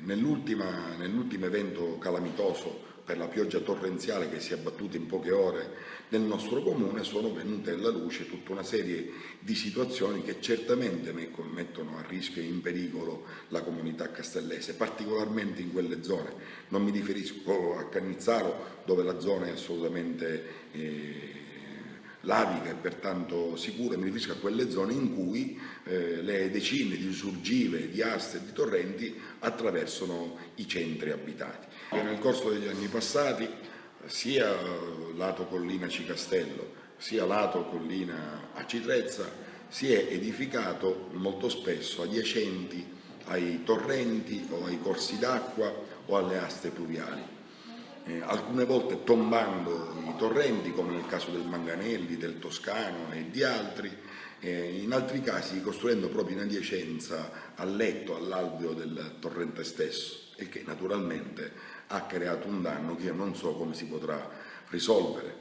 Nell'ultimo evento calamitoso per la pioggia torrenziale che si è abbattuta in poche ore nel nostro comune sono venute alla luce tutta una serie di situazioni che certamente mettono a rischio e in pericolo la comunità castellese, particolarmente in quelle zone. Non mi riferisco a Cannizzaro, dove la zona è assolutamente lavica e pertanto sicura, mi riferisco a quelle zone in cui le decine di usurgive, di aste e di torrenti attraversano i centri abitati. Nel corso degli anni passati, sia lato collina Cicastello, sia lato collina Acitrezza, si è edificato molto spesso adiacenti ai torrenti o ai corsi d'acqua o alle aste pluviali. Alcune volte tombando i torrenti, come nel caso del Manganelli, del Toscano e di altri, in altri casi costruendo proprio in adiacenza al letto, all'alveo del torrente stesso, e che naturalmente ha creato un danno che io non so come si potrà risolvere.